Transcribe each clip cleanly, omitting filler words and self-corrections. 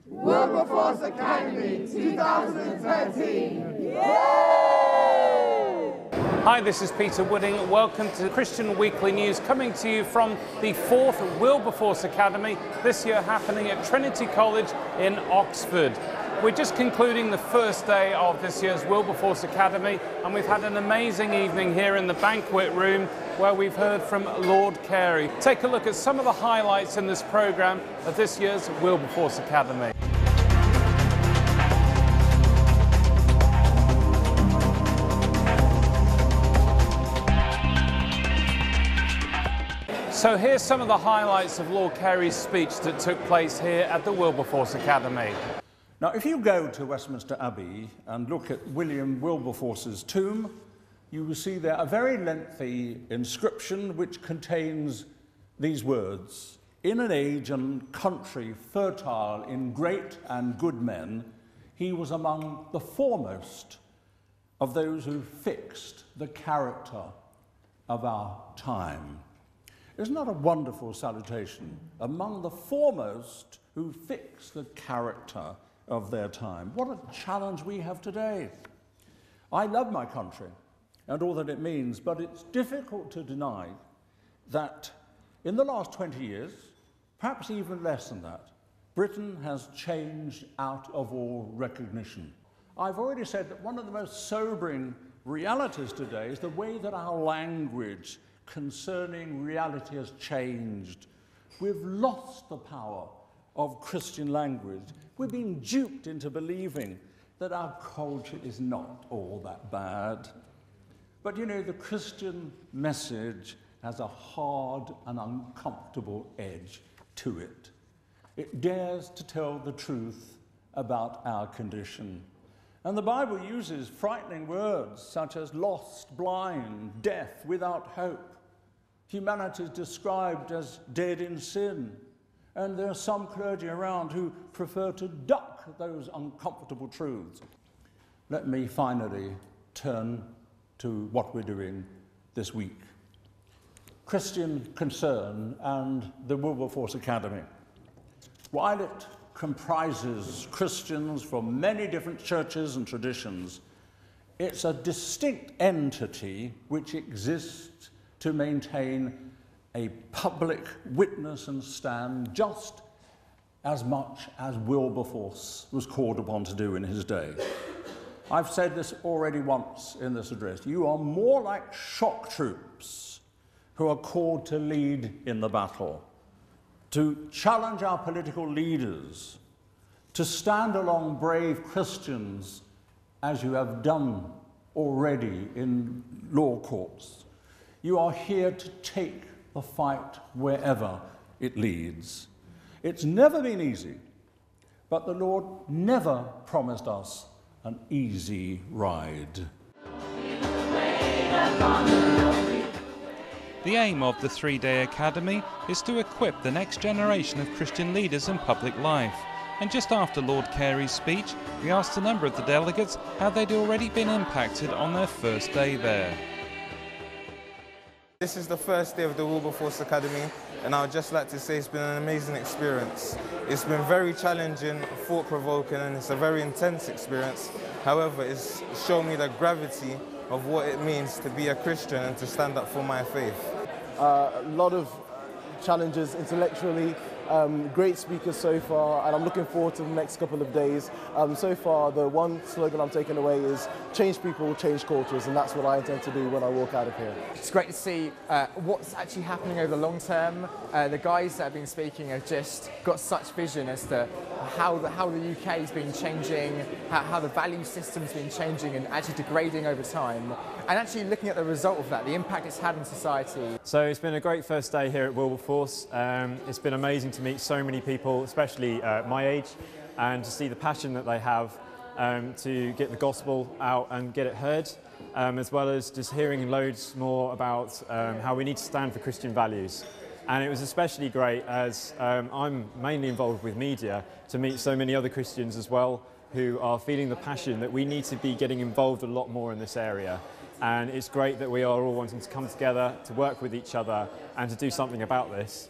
Wilberforce Academy 2013. Hi, this is Peter Wooding. Welcome to Christian Weekly News, coming to you from the 4th Wilberforce Academy, this year happening at Trinity College in Oxford. We're just concluding the first day of this year's Wilberforce Academy, and we've had an amazing evening here in the banquet room where we've heard from Lord Carey. Take a look at some of the highlights in this programme of this year's Wilberforce Academy. So here's some of the highlights of Lord Carey's speech that took place here at the Wilberforce Academy. Now, if you go to Westminster Abbey and look at William Wilberforce's tomb, you will see there a very lengthy inscription which contains these words: "In an age and country fertile in great and good men, he was among the foremost of those who fixed the character of our time." Isn't that a wonderful salutation? Among the foremost who fixed the character of their time. What a challenge we have today. I love my country and all that it means, but it's difficult to deny that in the last 20 years, perhaps even less than that, Britain has changed out of all recognition. I've already said that one of the most sobering realities today is the way that our language concerning reality has changed. We've lost the power of Christian language. We've been duped into believing that our culture is not all that bad. But you know, the Christian message has a hard and uncomfortable edge to it. It dares to tell the truth about our condition. And the Bible uses frightening words such as lost, blind, deaf, without hope. Humanity is described as dead in sin. And there are some clergy around who prefer to duck those uncomfortable truths. Let me finally turn to what we're doing this week. Christian Concern and the Wilberforce Academy. While it comprises Christians from many different churches and traditions, it's a distinct entity which exists to maintain a public witness and stand just as much as Wilberforce was called upon to do in his day. I've said this already once in this address. You are more like shock troops who are called to lead in the battle, to challenge our political leaders, to stand along brave Christians as you have done already in law courts. You are here to take the fight wherever it leads. It's never been easy, but the Lord never promised us an easy ride. The aim of the three-day academy is to equip the next generation of Christian leaders in public life. And just after Lord Carey's speech, we asked a number of the delegates how they'd already been impacted on their first day there. This is the first day of the Wilberforce Academy, and I would just like to say it's been an amazing experience. It's been very challenging, thought-provoking, and it's a very intense experience. However, it's shown me the gravity of what it means to be a Christian and to stand up for my faith. A lot of challenges intellectually, great speakers so far, and I'm looking forward to the next couple of days. So far, the one slogan I'm taking away is change people, change cultures, and that's what I intend to do when I walk out of here. It's great to see what's actually happening over the long term. The guys that have been speaking have just got such vision as to how the UK has been changing, how the value system's been changing and actually degrading over time, and actually looking at the result of that, the impact it's had on society. So it's been a great first day here at Wilberforce. It's been amazing to meet so many people, especially my age, and to see the passion that they have to get the gospel out and get it heard, as well as just hearing loads more about how we need to stand for Christian values. And it was especially great as I'm mainly involved with media to meet so many other Christians as well who are feeling the passion that we need to be getting involved a lot more in this area. And it's great that we are all wanting to come together to work with each other and to do something about this.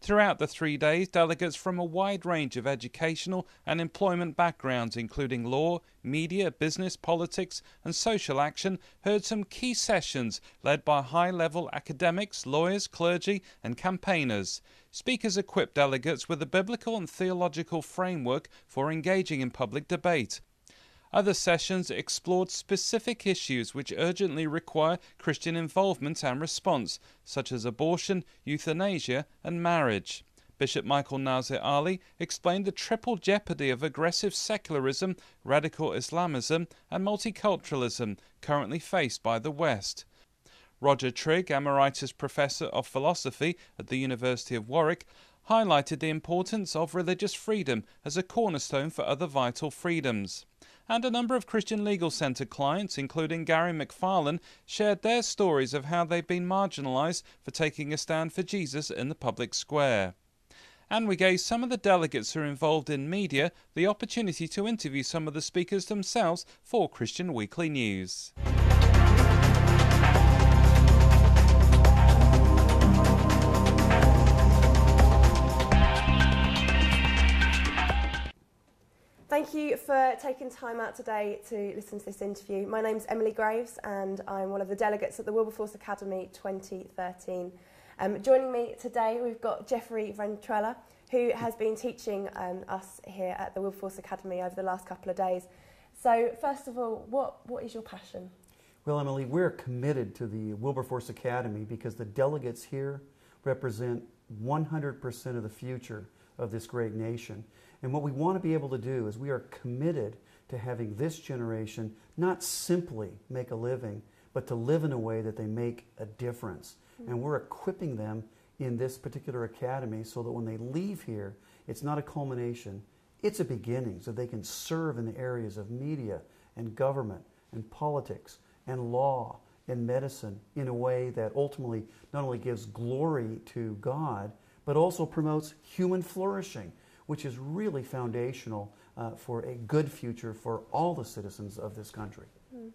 Throughout the 3 days, delegates from a wide range of educational and employment backgrounds, including law, media, business, politics and social action, heard some key sessions led by high-level academics, lawyers, clergy and campaigners. Speakers equipped delegates with a biblical and theological framework for engaging in public debate. Other sessions explored specific issues which urgently require Christian involvement and response, such as abortion, euthanasia and marriage. Bishop Michael Nazir Ali explained the triple jeopardy of aggressive secularism, radical Islamism and multiculturalism currently faced by the West. Roger Tong, Emeritus Professor of Philosophy at the University of Warwick, highlighted the importance of religious freedom as a cornerstone for other vital freedoms. And a number of Christian Legal Centre clients, including Gary McFarlane, shared their stories of how they've been marginalised for taking a stand for Jesus in the public square. And we gave some of the delegates who are involved in media the opportunity to interview some of the speakers themselves for Christian Weekly News. Thank you for taking time out today to listen to this interview. My name's Emily Graves and I'm one of the delegates at the Wilberforce Academy 2013. Joining me today we've got Jeffrey Ventrella, who has been teaching us here at the Wilberforce Academy over the last couple of days. So first of all, what is your passion? Well, Emily, we're committed to the Wilberforce Academy because the delegates here represent 100% of the future of this great nation. And what we want to be able to do is we are committed to having this generation not simply make a living, but to live in a way that they make a difference. Mm-hmm. And we're equipping them in this particular academy so that when they leave here, it's not a culmination, it's a beginning, so they can serve in the areas of media and government and politics and law and medicine in a way that ultimately not only gives glory to God, but also promotes human flourishing, which is really foundational for a good future for all the citizens of this country. Mm.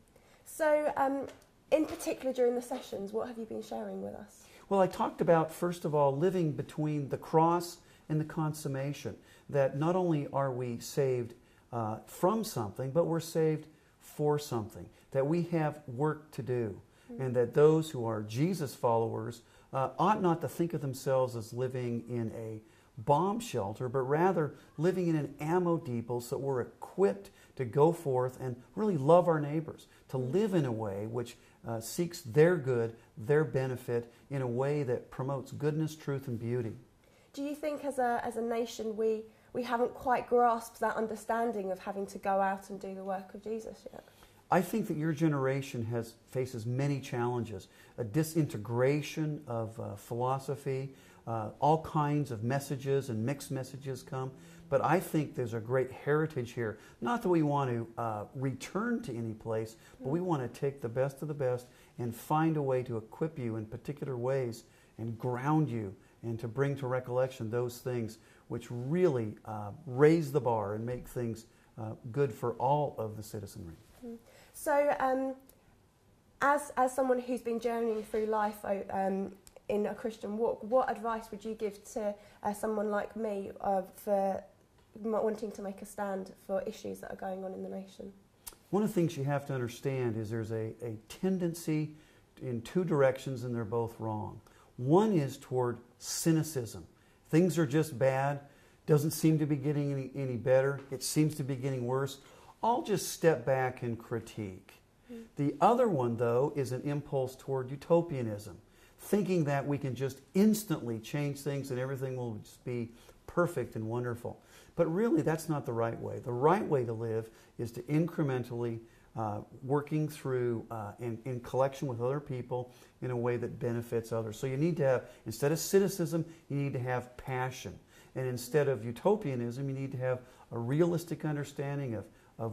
So, in particular during the sessions, what have you been sharing with us? Well, I talked about, first of all, living between the cross and the consummation, that not only are we saved from something, but we're saved for something, that we have work to do, and that those who are Jesus followers ought not to think of themselves as living in a bomb shelter, but rather living in an ammo depot so that we're equipped to go forth and really love our neighbors, to live in a way which seeks their good, their benefit, in a way that promotes goodness, truth, and beauty. Do you think as a nation we haven't quite grasped that understanding of having to go out and do the work of Jesus yet? I think that your generation faces many challenges, a disintegration of philosophy, all kinds of messages and mixed messages come, but I think there's a great heritage here. Not that we want to return to any place, but we want to take the best of the best and find a way to equip you in particular ways and ground you and to bring to recollection those things which really raise the bar and make things good for all of the citizenry. So, as someone who's been journeying through life in a Christian walk, what advice would you give to someone like me for wanting to make a stand for issues that are going on in the nation? One of the things you have to understand is there's a tendency in two directions, and they're both wrong. One is toward cynicism. Things are just bad, doesn't seem to be getting any better, it seems to be getting worse. I'll just step back and critique. The other one, though, is an impulse toward utopianism, thinking that we can just instantly change things and everything will just be perfect and wonderful. But really, that's not the right way. The right way to live is to incrementally working through in collection with other people in a way that benefits others. So you need to have, instead of cynicism, you need to have passion. And instead of utopianism, you need to have a realistic understanding of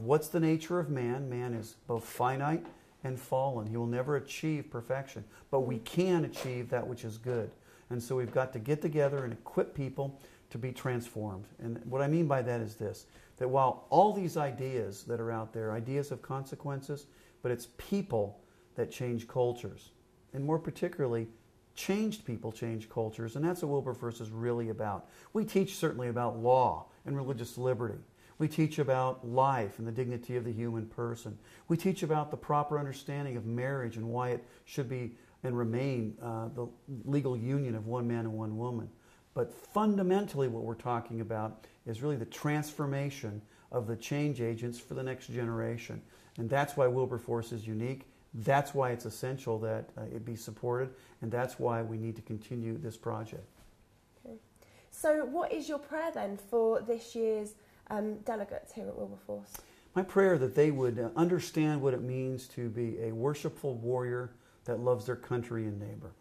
what's the nature of man. Man is both finite and fallen. He will never achieve perfection, but we can achieve that which is good. And so we've got to get together and equip people to be transformed. And what I mean by that is this, that while all these ideas that are out there, ideas of consequences, but it's people that change cultures, and more particularly, changed people, changed cultures, and that's what Wilberforce is really about. We teach certainly about law and religious liberty. We teach about life and the dignity of the human person. We teach about the proper understanding of marriage and why it should be and remain the legal union of one man and one woman. But fundamentally what we're talking about is really the transformation of the change agents for the next generation. And that's why Wilberforce is unique. That's why it's essential that it be supported, and that's why we need to continue this project. Okay. So what is your prayer then for this year's delegates here at Wilberforce? My prayer that they would understand what it means to be a worshipful warrior that loves their country and neighbor.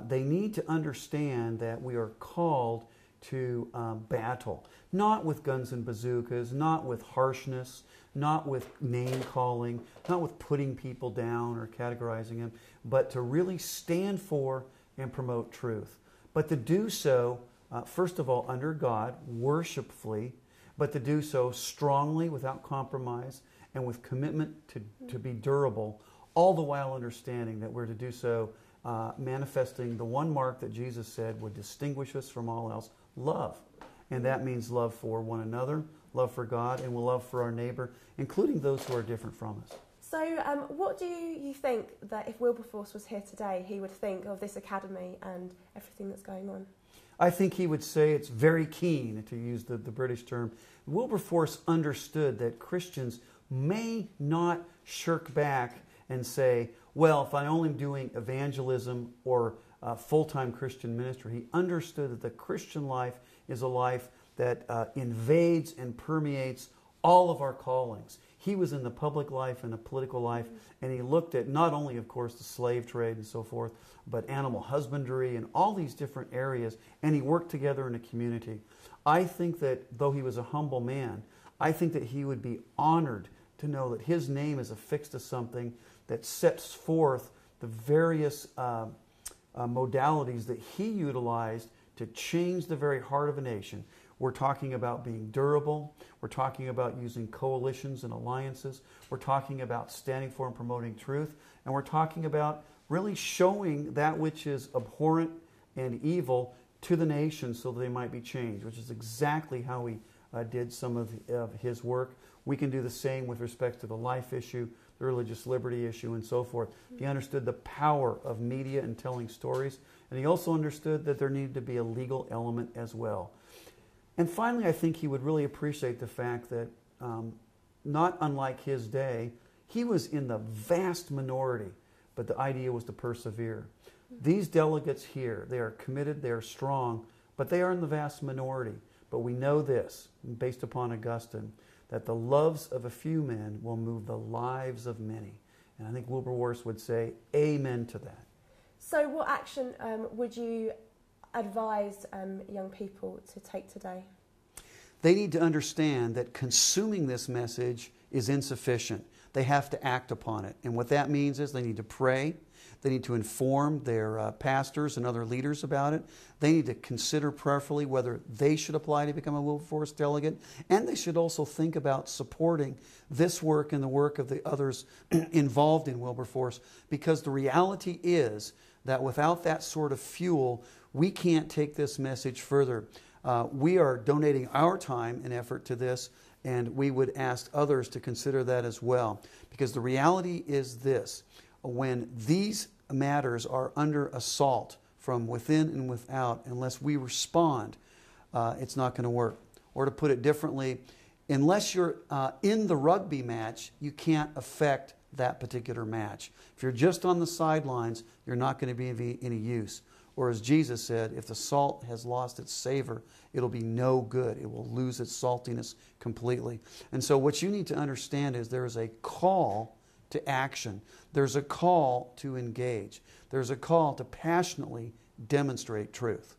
They need to understand that we are called to battle, not with guns and bazookas, not with harshness, not with name-calling, not with putting people down or categorizing them, but to really stand for and promote truth. But to do so, first of all, under God, worshipfully, but to do so strongly, without compromise, and with commitment to be durable, all the while understanding that we're to do so manifesting the one mark that Jesus said would distinguish us from all else, love. And that means love for one another, love for God, and love for our neighbor, including those who are different from us. So what do you think that if Wilberforce was here today, he would think of this academy and everything that's going on? I think he would say it's very keen, to use the British term. Wilberforce understood that Christians may not shirk back and say, well, if I'm only doing evangelism or full-time Christian ministry. He understood that the Christian life is a life that invades and permeates all of our callings. He was in the public life and the political life, and he looked at not only, of course, the slave trade and so forth, but animal husbandry and all these different areas, and he worked together in a community. I think that, though he was a humble man, I think that he would be honored to know that his name is affixed to something that sets forth the various modalities that he utilized to change the very heart of a nation. We're talking about being durable. We're talking about using coalitions and alliances. We're talking about standing for and promoting truth. And we're talking about really showing that which is abhorrent and evil to the nation so that they might be changed, which is exactly how he did some of his work. We can do the same with respect to the life issue, the religious liberty issue, and so forth. He understood the power of media and telling stories, and he also understood that there needed to be a legal element as well. And finally, I think he would really appreciate the fact that, not unlike his day, he was in the vast minority, but the idea was to persevere. These delegates here, they are committed, they are strong, but they are in the vast minority. But we know this, based upon Augustine, that the loves of a few men will move the lives of many. And I think Wilberforce would say amen to that. So what action would you advise young people to take today? They need to understand that consuming this message is insufficient. They have to act upon it. And what that means is they need to pray. They need to inform their pastors and other leaders about it. They need to consider prayerfully whether they should apply to become a Wilberforce delegate. And they should also think about supporting this work and the work of the others involved in Wilberforce, because the reality is that without that sort of fuel, we can't take this message further. We are donating our time and effort to this, and we would ask others to consider that as well. Because the reality is this: when these matters are under assault from within and without, unless we respond, it's not going to work. Or to put it differently, unless you're in the rugby match, you can't affect that particular match. If you're just on the sidelines, you're not going to be of any use. Or as Jesus said, if the salt has lost its savor, it'll be no good. It will lose its saltiness completely. And so what you need to understand is there is a call to action. There's a call to engage. There's a call to passionately demonstrate truth.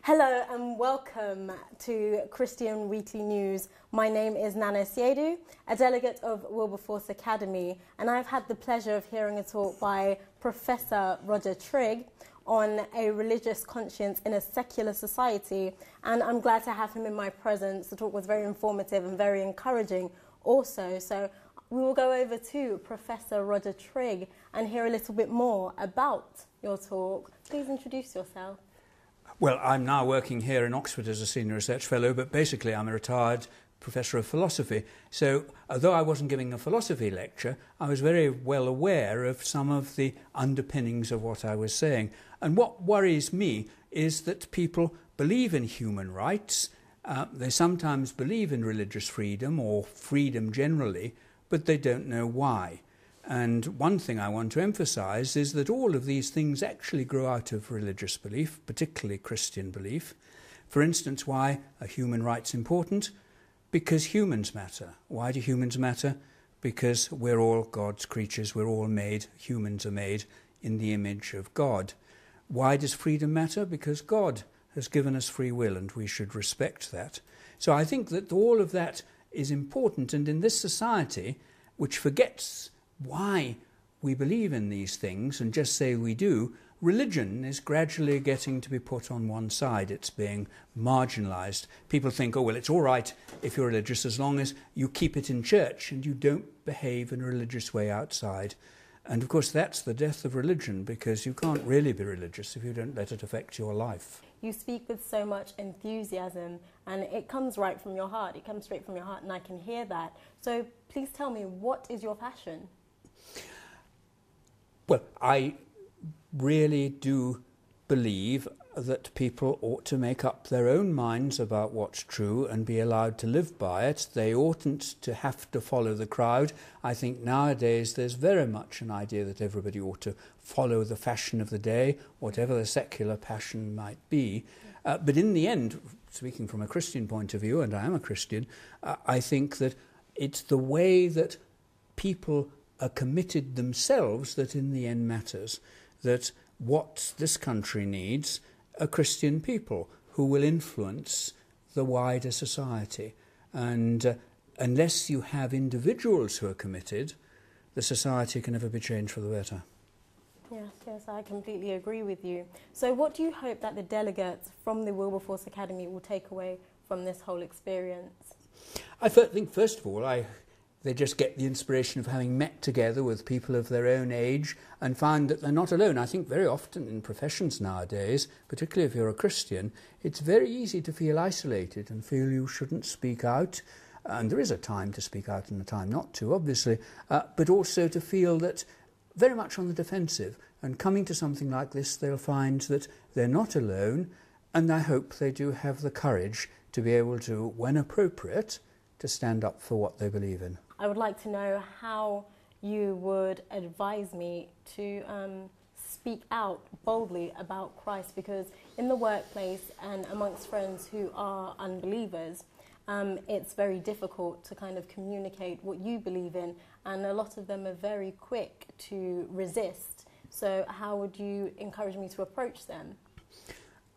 Hello and welcome to Christian Weekly News. My name is Nana Siedu, a delegate of Wilberforce Academy, and I've had the pleasure of hearing a talk by Professor Roger Tong on a religious conscience in a secular society, and I'm glad to have him in my presence. The talk was very informative and very encouraging also. So we will go over to Professor Roger Tong and hear a little bit more about your talk. Please introduce yourself. Well, I'm now working here in Oxford as a senior research fellow, but basically I'm a retired professor of philosophy. So although I wasn't giving a philosophy lecture, I was very well aware of some of the underpinnings of what I was saying. And what worries me is that people believe in human rights, they sometimes believe in religious freedom or freedom generally, but they don't know why. And one thing I want to emphasise is that all of these things actually grow out of religious belief, particularly Christian belief. For instance, why are human rights important? Because humans matter. Why do humans matter? Because we're all God's creatures, we're all made, humans are made in the image of God. Why does freedom matter? Because God has given us free will and we should respect that. So I think that all of that is important, and in this society, which forgets why we believe in these things and just say we do, religion is gradually getting to be put on one side. It's being marginalised. People think, oh, well, it's all right if you're religious as long as you keep it in church and you don't behave in a religious way outside. And of course that's the death of religion, because you can't really be religious if you don't let it affect your life. You speak with so much enthusiasm and it comes right from your heart. It comes straight from your heart and I can hear that. So please tell me, what is your passion? Well, I really do believe that people ought to make up their own minds about what's true and be allowed to live by it. They oughtn't to have to follow the crowd. I think nowadays there's very much an idea that everybody ought to follow the fashion of the day, whatever the secular passion might be. But in the end, speaking from a Christian point of view, and I am a Christian, I think that it's the way that people are committed themselves that in the end matters, that what this country needs are Christian people who will influence the wider society. And unless you have individuals who are committed, the society can never be changed for the better. Yes, I completely agree with you. So what do you hope that the delegates from the Wilberforce Academy will take away from this whole experience? I think, first of all, they just get the inspiration of having met together with people of their own age and find that they're not alone. I think very often in professions nowadays, particularly if you're a Christian, it's very easy to feel isolated and feel you shouldn't speak out. And there is a time to speak out and a time not to, obviously, but also to feel that very much on the defensive. And coming to something like this, they'll find that they're not alone, and I hope they do have the courage to be able to, when appropriate, to stand up for what they believe in. I would like to know how you would advise me to speak out boldly about Christ, because in the workplace and amongst friends who are unbelievers, it's very difficult to kind of communicate what you believe in, and a lot of them are very quick to resist. So how would you encourage me to approach them?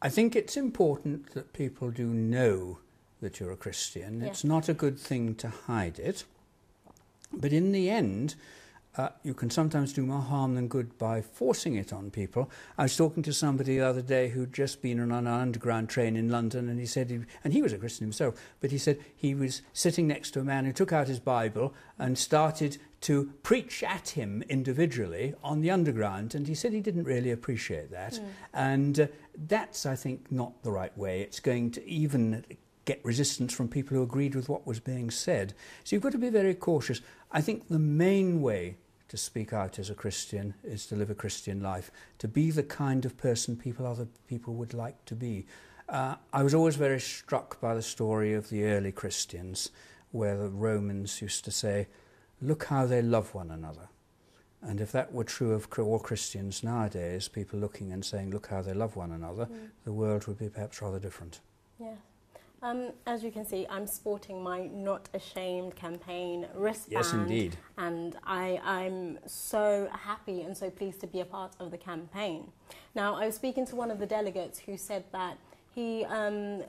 I think it's important that people do know that you're a Christian. Yes. It's not a good thing to hide it. But in the end, you can sometimes do more harm than good by forcing it on people. I was talking to somebody the other day who'd just been on an underground train in London, and he said, and he was a Christian himself, but he said he was sitting next to a man who took out his Bible and started to preach at him individually on the underground, and he said he didn't really appreciate that. And that's, I think, not the right way. It's going to even get resistance from people who agreed with what was being said. So you've got to be very cautious. I think the main way to speak out as a Christian is to live a Christian life, to be the kind of person other people would like to be. I was always very struck by the story of the early Christians, where the Romans used to say, look how they love one another. And if that were true of all Christians nowadays, people looking and saying, look how they love one another, the world would be perhaps rather different. Yeah. As you can see, I'm sporting my Not Ashamed campaign wristband. Yes, indeed. And I'm so happy and so pleased to be a part of the campaign. Now, I was speaking to one of the delegates who said that he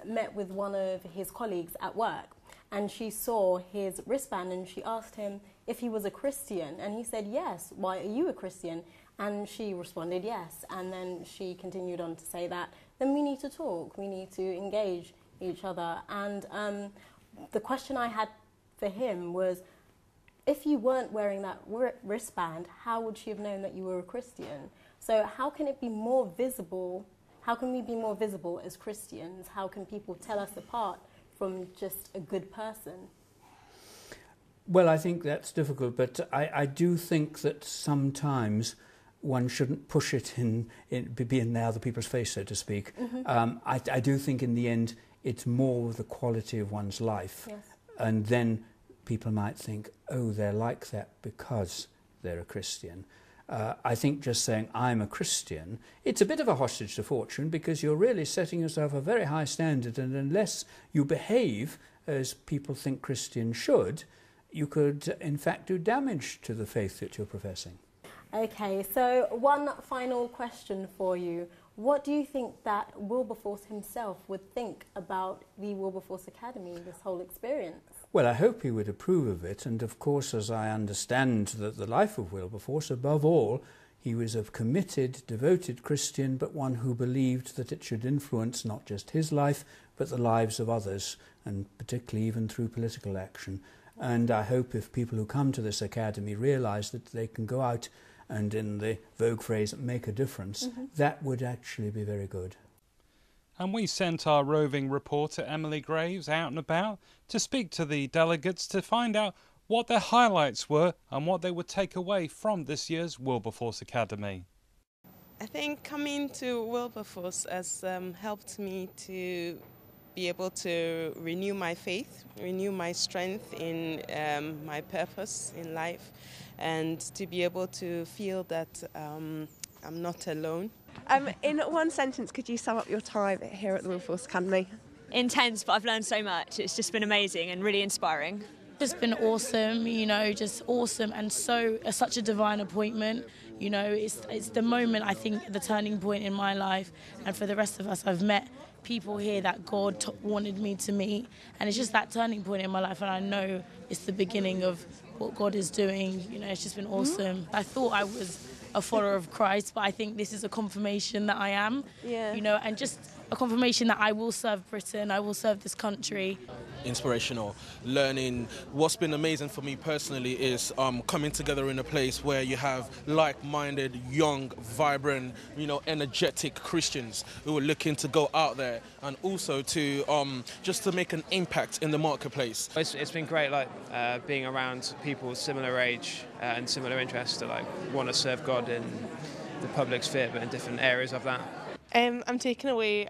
met with one of his colleagues at work, and she saw his wristband, and she asked him if he was a Christian, and he said yes. Why, are you a Christian? And she responded yes, and then she continued on to say that then we need to talk, we need to engage each other. And the question I had for him was, if you weren't wearing that wristband, how would she have known that you were a Christian? So how can it be more visible? How can we be more visible as Christians? How can people tell us apart from just a good person? Well, I think that's difficult, but I do think that sometimes one shouldn't push it be in other people's face, so to speak. Mm-hmm. I do think in the end it's more the quality of one's life. Yes. And then people might think, oh, they're like that because they're a Christian. I think just saying, I'm a Christian, it's a bit of a hostage to fortune, because you're really setting yourself a very high standard, and unless you behave as people think Christians should, you could in fact do damage to the faith that you're professing. Okay, so one final question for you. What do you think that Wilberforce himself would think about the Wilberforce Academy, this whole experience? Well, I hope he would approve of it, and of course, as I understand the life of Wilberforce, above all, he was a committed, devoted Christian, but one who believed that it should influence not just his life, but the lives of others, and particularly even through political action. And I hope if people who come to this academy realise that they can go out and, in the Vogue phrase, make a difference, that would actually be very good. And we sent our roving reporter Emily Graves out and about to speak to the delegates to find out what their highlights were and what they would take away from this year's Wilberforce Academy. I think coming to Wilberforce has helped me to be able to renew my faith, renew my strength in my purpose in life, and to be able to feel that I'm not alone. In one sentence, could you sum up your time here at the Wilberforce Academy? Intense, but I've learned so much. It's just been amazing and really inspiring. Just been awesome, you know, just awesome, and such a divine appointment. You know, it's the moment, I think, the turning point in my life, and for the rest of us, I've met people here that God wanted me to meet, and it's just that turning point in my life, and I know it's the beginning of what God is doing. You know, it's just been awesome. I thought I was a follower of Christ, but I think this is a confirmation that I am. Yeah. You know, and just a confirmation that I will serve Britain, I will serve this country. Inspirational, learning. What's been amazing for me personally is coming together in a place where you have like-minded, young, vibrant, energetic Christians who are looking to go out there and also to just to make an impact in the marketplace. It's been great, being around people with similar age and similar interests that want to serve God in the public sphere, but in different areas of that. I'm taking away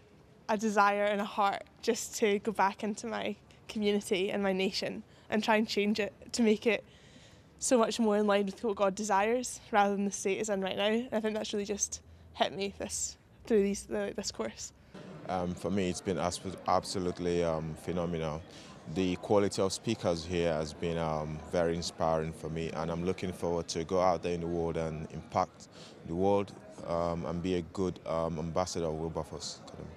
a desire and a heart just to go back into my community and my nation and try and change it to make it so much more in line with what God desires rather than the state it's in right now. And I think that's really just hit me through this course. For me, it's been absolutely phenomenal. The quality of speakers here has been very inspiring for me, and I'm looking forward to go out there in the world and impact the world and be a good ambassador of Wilberforce Academy.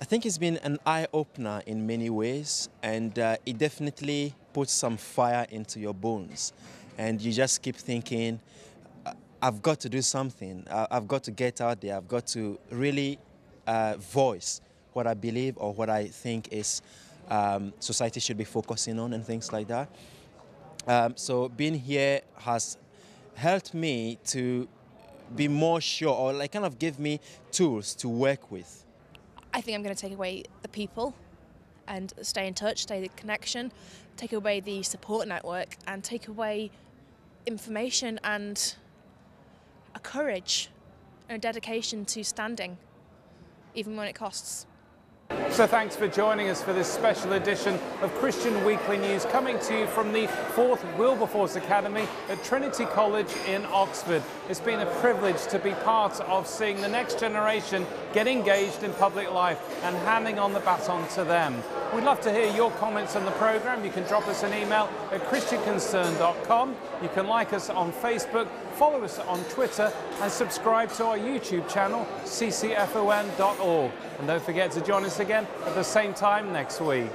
I think it's been an eye-opener in many ways, and it definitely puts some fire into your bones. And you just keep thinking, I've got to do something. I've got to get out there. I've got to really voice what I believe or what I think is society should be focusing on and things like that. So being here has helped me to be more sure, or kind of give me tools to work with. I think I'm going to take away the people and stay in touch, stay the connection, take away the support network, and take away information and a courage and a dedication to standing, even when it costs. So thanks for joining us for this special edition of Christian Weekly News, coming to you from the 4th Wilberforce Academy at Trinity College in Oxford. It's been a privilege to be part of seeing the next generation get engaged in public life and handing on the baton to them. We'd love to hear your comments on the programme. You can drop us an email at christianconcern.com. You can like us on Facebook, follow us on Twitter and subscribe to our YouTube channel, ccfon.org. And don't forget to join us again at the same time next week.